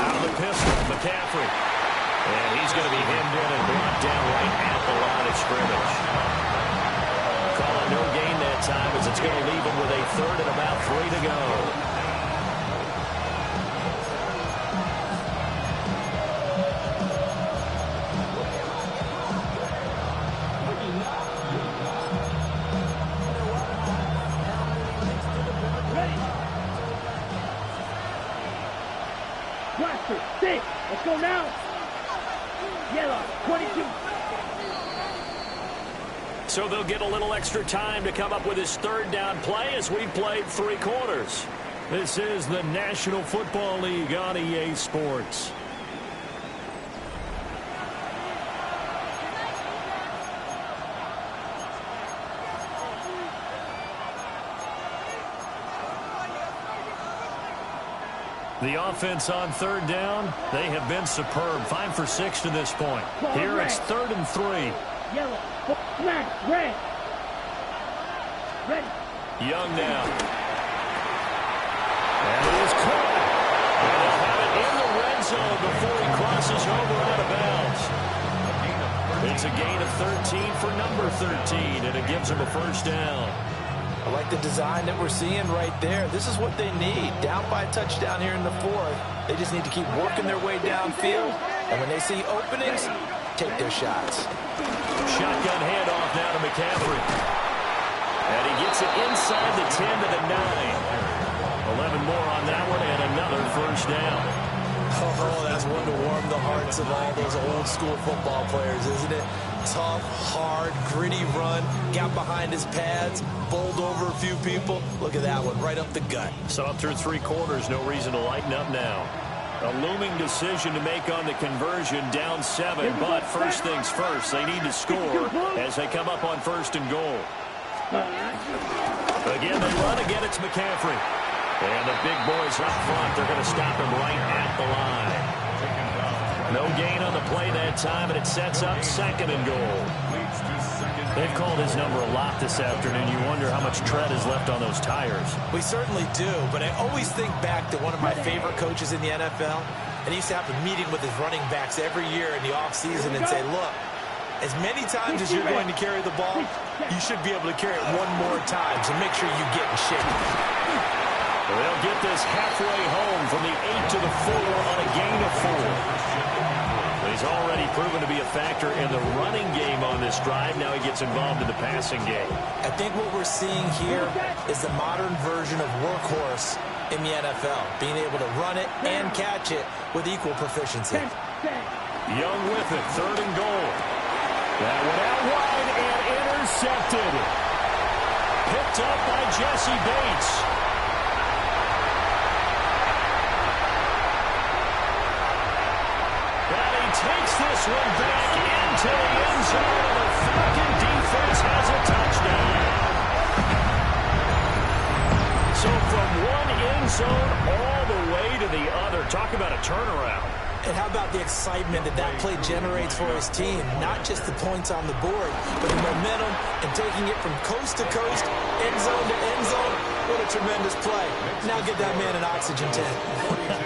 C: Out of the pistol, McCaffrey. And he's going to be hemmed in and brought down right at the line of scrimmage. Calling no gain that time as it's going to leave him with a 3rd and about 3 to go.
F: Six. Let's go now. Yellow. 22.
C: So they'll get a little extra time to come up with his 3rd down play as we played 3 quarters. This is the National Football League on EA Sports. The offense on 3rd down, they have been superb. 5 for 6 to this point. Here it's 3rd and 3.
F: Yellow. Smash. Red. Ready.
C: Young now. And it is caught. And they'll have it in the red zone before he crosses over out of bounds. It's a gain of 13 for number 13, and it gives him a 1st down.
E: I like the design that we're seeing right there. This is what they need. Down by a touchdown here in the 4th. They just need to keep working their way downfield. And when they see openings, take their shots.
C: Shotgun handoff now to McCaffrey. And he gets it inside the 10 to the 9. 11 more on that one and another 1st down.
E: Oh, that's one to warm the hearts of all those old school football players, isn't it? Tough, hard, gritty run, got behind his pads, bowled over a few people. Look at that one, right up the gut.
C: Saw through 3 quarters, no reason to lighten up now. A looming decision to make on the conversion, down 7. But first things first, they need to score as they come up on 1st and goal. Again, they run. Again, it's McCaffrey. And the big boys up front, they're going to stop him right at the line. No gain on the play that time, and it sets up 2nd and goal. They've called his number a lot this afternoon. You wonder how much tread is left on those tires.
E: We certainly do, but I always think back to one of my favorite coaches in the NFL, and he used to have a meeting with his running backs every year in the offseason and say, look, as many times as you're going to carry the ball, you should be able to carry it 1 more time, so make sure you get in shape.
C: They'll get this halfway home from the 8 to the 4 on a gain of 4. He's already proven to be a factor in the running game on this drive. Now he gets involved in the passing game.
E: I think what we're seeing here is the modern version of workhorse in the NFL, being able to run it and catch it with equal proficiency.
C: Young with it, 3rd and goal. That went out wide and intercepted. Picked up by Jesse Bates. Takes this one back into the end zone. The Falcon defense has a touchdown. So from one end zone all the way to the other. Talk about a turnaround.
E: And how about the excitement that that play generates for his team? Not just the points on the board, but the momentum and taking it from coast to coast, end zone to end zone. What a tremendous play. Now get that man an oxygen tank.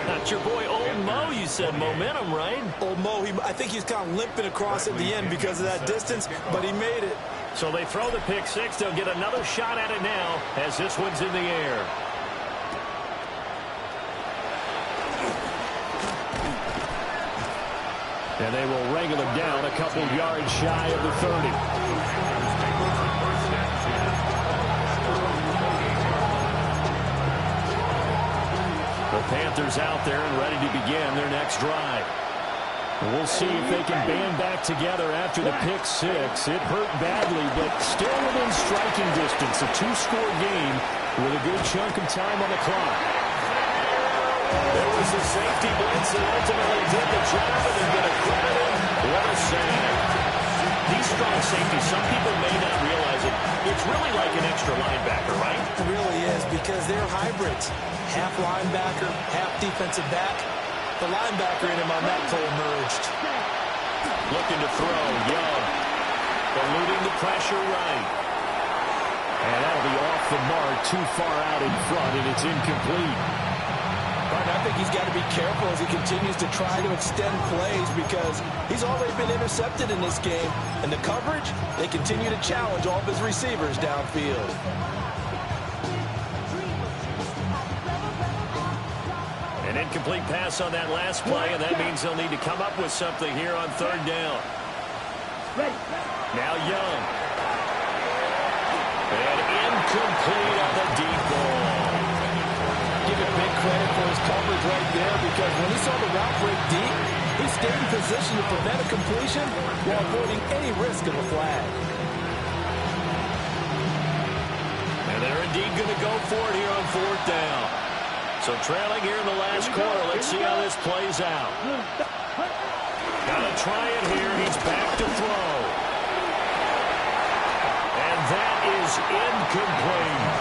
C: That's your boy Old Mo, you said. Momentum, right?
E: Old Mo, I think he's kind of limping across at the end because of that distance, but he made it.
C: So they throw the pick six. They'll get another shot at it now as this one's in the air. And they will wrangle him down a couple yards shy of the 30. The Panthers out there and ready to begin their next drive. We'll see if they can band back together after the pick six. It hurt badly, but still within striking distance. A two-score game with a good chunk of time on the clock.
G: There was a safety blitz that ultimately did the job, and they're going to credit him. What a save.
C: These strong safeties, some people may not realize it. It's really like an extra linebacker, right?
E: It really is, because they're hybrids. Half linebacker, half defensive back. The linebacker in him on that play emerged.
C: Looking to throw, Young. Eluding the pressure right. And that'll be off the mark, too far out in front, and it's incomplete.
H: I think he's got to be careful as he continues to try to extend plays because he's already been intercepted in this game. And the coverage, they continue to challenge all of his receivers downfield.
C: An incomplete pass on that last play, and that means they'll need to come up with something here on third down. Now Young. And incomplete on the deep ball.
H: Give him big credit for his coverage right there because when he saw the route break deep, he stayed in position to prevent a completion while avoiding any risk of a flag.
C: And they're indeed going to go for it here on fourth down. So trailing here in the last quarter. Let's see how this plays out. Got to try it here. He's back to throw. And that is incomplete.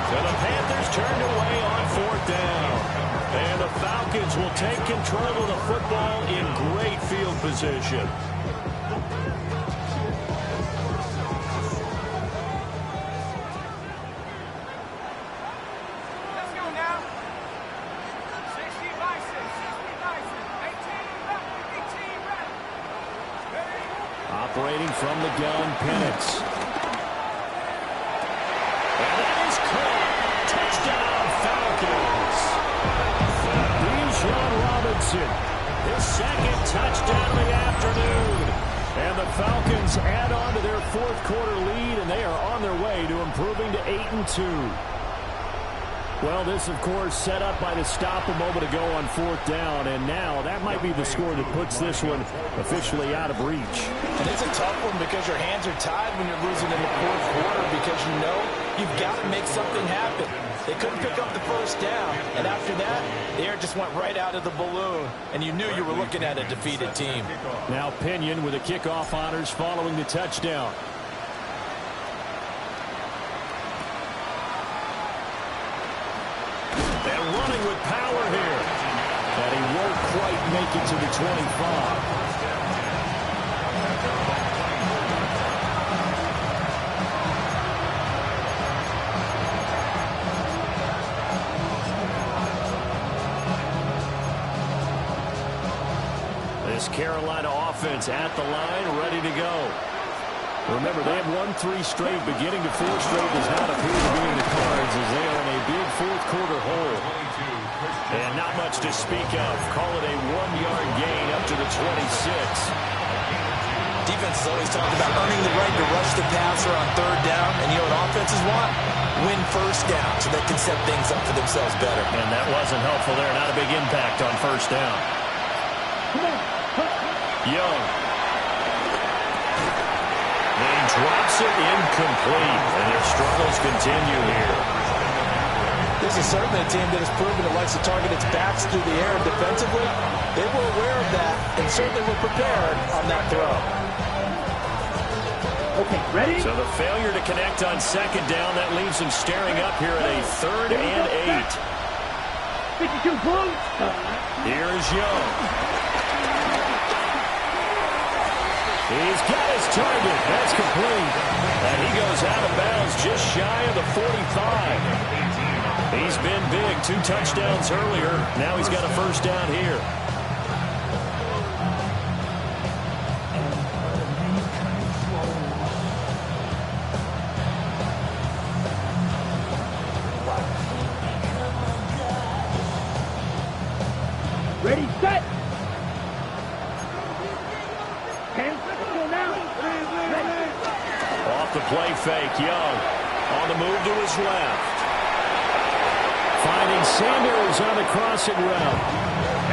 C: So the Panthers turned away on fourth down. And the Falcons will take control of the football in great field position.
F: Let's go now. 60 bison, 18 ready.
C: Operating from the gun, Penix. And that is caught. Touchdown, Falcons. Bijan Robinson, his second touchdown of the afternoon. And the Falcons add on to their fourth quarter lead, and they are on their way to improving to 8-2. Well, this, of course, set up by the stop a moment ago on fourth down, and now that might be the score that puts this one officially out of reach.
H: And it's a tough one because your hands are tied when you're losing in the fourth quarter because you know you've got to make something happen. They couldn't pick up the first down, and after that, the air just went right out of the balloon, and you knew you were looking at a defeated team.
C: Now Pinion with the kickoff honors following the touchdown. And running with power here. And he won't quite make it to the 25. This Carolina offense at the line, ready to go. Remember, they have won 3 straight, but getting to 4 straight does not appear to be in the cards as they are in a big fourth quarter hole. And not much to speak of. Call it a 1-yard gain up to the 26.
E: Defense has always talked about earning the right to rush the passer on third down. And you know what offenses want? Win first down so they can set things up for themselves better.
C: And that wasn't helpful there. Not a big impact on first down. Young. They drops it incomplete. And their struggles continue here.
H: This is certainly a team that has proven it likes to target its backs through the air and defensively. They were aware of that and certainly were prepared on that throw.
F: Okay, ready?
C: So the failure to connect on second down, that leaves them staring up here at a 3rd and 8.
F: 52 blue.
C: Here is Young. He's got his target. That's complete. And he goes out of bounds just shy of the 45. He's been big. 2 touchdowns earlier. Now he's got a first down here.
F: Ready, set. 10 seconds now. Ready.
C: Off the play fake, Young on the move to his left. Finding Sanders on the crossing route.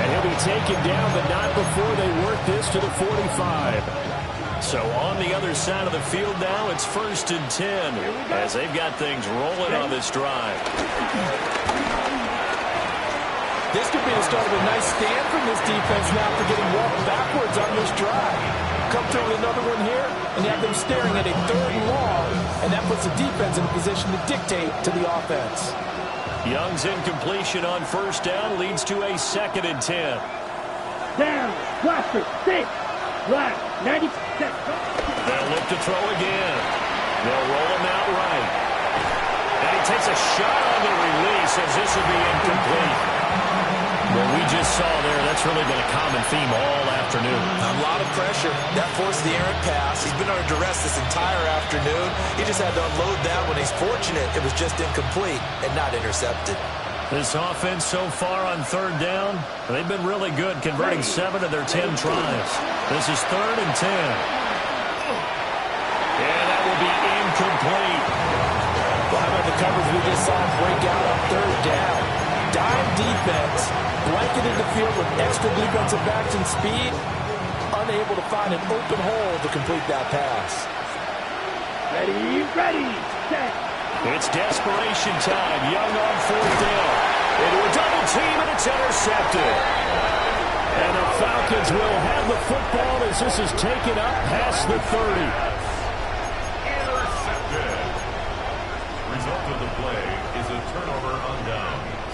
C: And he'll be taken down, but not before they work this to the 45. So on the other side of the field now, it's 1st and 10 as they've got things rolling on this drive.
H: This could be the start of a nice stand from this defense now for getting walked backwards on this drive. Come through with another one here, and you have them staring at a 3rd and long, and that puts the defense in a position to dictate to the offense.
C: Young's incompletion on 1st down leads to a 2nd and 10.
F: Down. Blaster. 6. Left. 90 seconds.
C: They'll look to throw again. They'll roll him out right. And he takes a shot on the release as this will be incomplete. What we just saw there, that's really been a common theme all afternoon.
E: A lot of pressure. That forced the errant pass. He's been under duress this entire afternoon. He just had to unload that when he's fortunate. It was just incomplete and not intercepted.
C: This offense so far on 3rd down, they've been really good, converting 7 of their 10 tries. This is 3rd and 10. And that will be incomplete.
H: Well, how about the coverage we just saw break out on 3rd down? Dime defense, blanketed the field with extra defensive backs and speed, unable to find an open hole to complete that pass.
F: Ready, ready, set.
C: It's desperation time. Young on 4th down. Into a double team, and it's intercepted. And the Falcons will have the football as this is taken up past the 30.
D: Intercepted. Result of the play is a turnover on downs.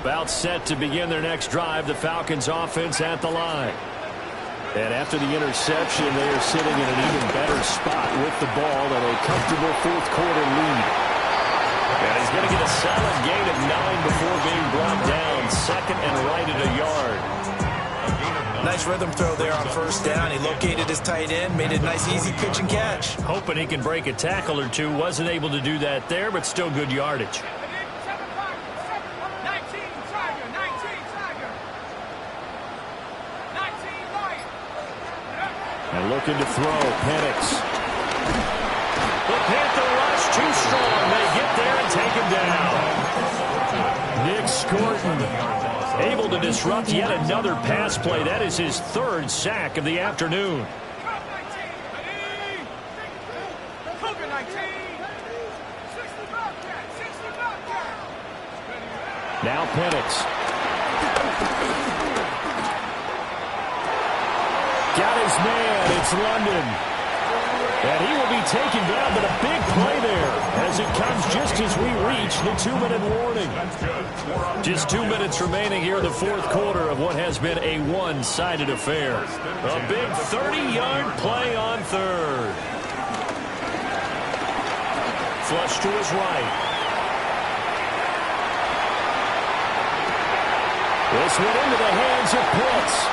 C: About set to begin their next drive, the Falcons offense at the line. And after the interception, they are sitting in an even better spot with the ball and a comfortable 4th quarter lead. And he's going to get a solid gain of 9 before being brought down. 2nd and right at a yard.
E: Nice rhythm throw there on 1st down. He located his tight end, made it a nice easy pitch and catch.
C: Hoping he can break a tackle or two. Wasn't able to do that there, but still good yardage. And looking to throw, Penix. The Panther rush too strong. They get there and take him down. Nick Scorton able to disrupt yet another pass play. That is his 3rd sack of the afternoon. Now Penix. Got his man. It's London. And he will be taken down, but a big play there as it comes just as we reach the 2-minute warning. Just 2 minutes remaining here in the 4th quarter of what has been a one-sided affair. A big 30-yard play on 3rd. Flush to his right. This went into the hands of Pitts.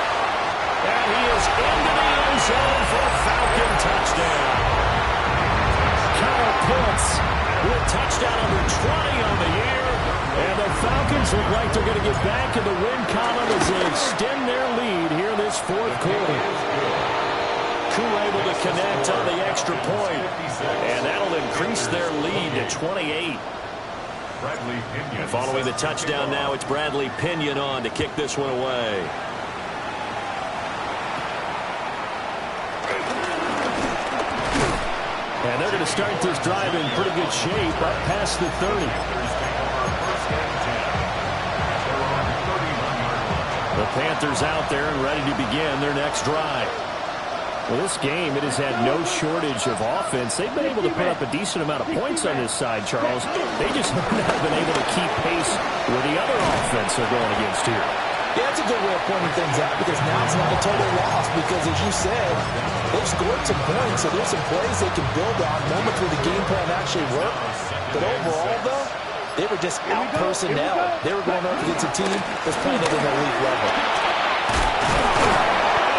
C: And he is into the end zone for a Falcon touchdown. Kyle Pitts with touchdown number 20 on the year. And the Falcons look like they're going to get back in the win column as they extend their lead here in this 4th quarter. Koo able to connect on the extra point. And that'll increase their lead to 28. Following the touchdown now, it's Bradley Pinion on to kick this one away. And they're going to start this drive in pretty good shape up past the 30. The Panthers out there and ready to begin their next drive. Well, this game, it has had no shortage of offense. They've been able to put up a decent amount of points on this side, Charles. They just have not been able to keep pace with the other offense they're going against here.
H: Yeah, that's a good way of pointing things out because now it's not a total loss because, as you said, they've scored some points, so there's some plays they can build on, moments where the game plan actually worked. But overall, though, they were just out-personnel. They were going up against a team that's playing at an elite level.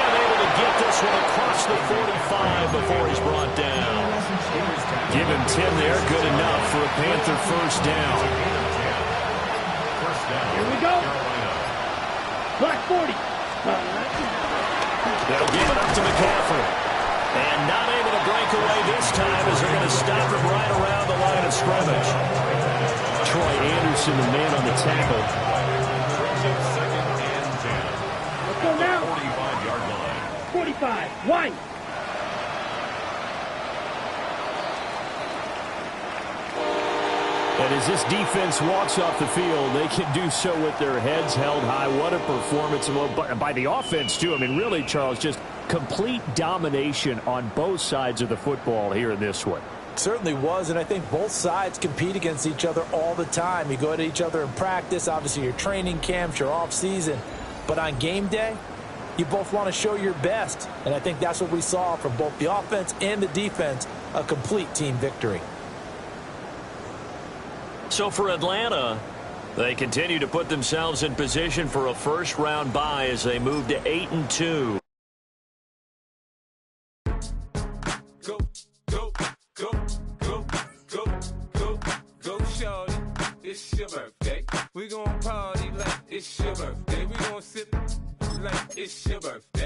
C: And able to get this one across the 45 before he's brought down. Give him 10 there, good enough for a Panther 1st down.
D: down.
I: Here we go.
D: Carolina.
I: Block 40.
C: They'll give it up to McCaffrey. And not able to break away this time as they're going to stop him right around the line of scrimmage.
G: Troy Anderson, the man on the tackle.
D: Second and 10.
I: Let's go now.
D: 45-yard line.
I: 45. White.
G: And as this defense walks off the field, they can do so with their heads held high. What a performance by the offense, too. I mean, really, Charles, just complete domination on both sides of the football here in this one.
H: Certainly was, and I think both sides compete against each other all the time. You go at each other in practice, obviously your training camps, your off-season. But on game day, you both want to show your best. And I think that's what we saw from both the offense and the defense, a complete team victory.
C: So for Atlanta, they continue to put themselves in position for a first-round bye as they move to 8-2.
A: Go, go, go, go, go, go, go, shorty. It's your birthday. We gon' party like it's your birthday. We gon' sip like it's your birthday.